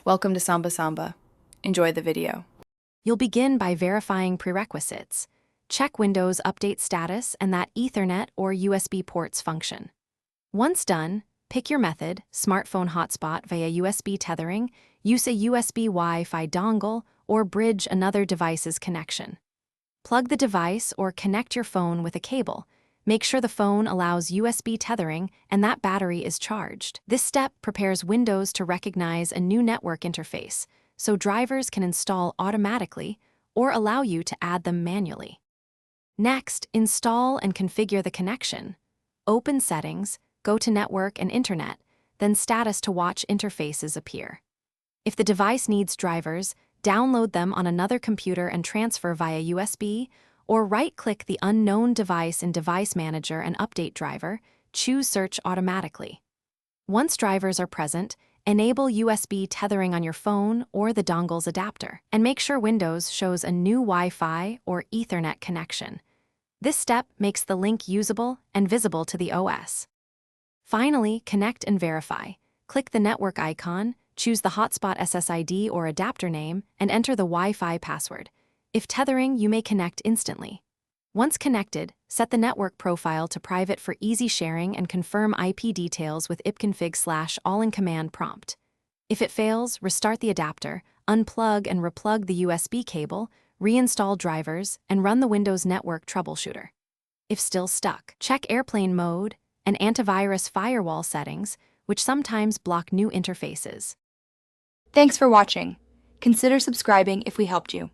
Welcome to Samba Samba. Enjoy the video. You'll begin by verifying prerequisites. Check Windows Update status and that Ethernet or USB ports function. Once done, pick your method, smartphone hotspot via USB tethering, use a USB Wi-Fi dongle, or bridge another device's connection. Plug the device or connect your phone with a cable. Make sure the phone allows USB tethering and that battery is charged. This step prepares Windows to recognize a new network interface, so drivers can install automatically or allow you to add them manually. Next, install and configure the connection. Open Settings, go to Network and Internet, then Status to watch interfaces appear. If the device needs drivers, download them on another computer and transfer via USB, or right-click the unknown device in Device Manager and update driver, choose Search automatically. Once drivers are present, enable USB tethering on your phone or the dongle's adapter, and make sure Windows shows a new Wi-Fi or Ethernet connection. This step makes the link usable and visible to the OS. Finally, connect and verify. Click the network icon, choose the hotspot SSID or adapter name, and enter the Wi-Fi password. If tethering, you may connect instantly. Once connected, set the network profile to private for easy sharing and confirm IP details with ipconfig/all-in-command prompt. If it fails, restart the adapter, unplug and replug the USB cable, reinstall drivers, and run the Windows Network troubleshooter. If still stuck, check airplane mode and antivirus firewall settings, which sometimes block new interfaces. Thanks for watching. Consider subscribing if we helped you.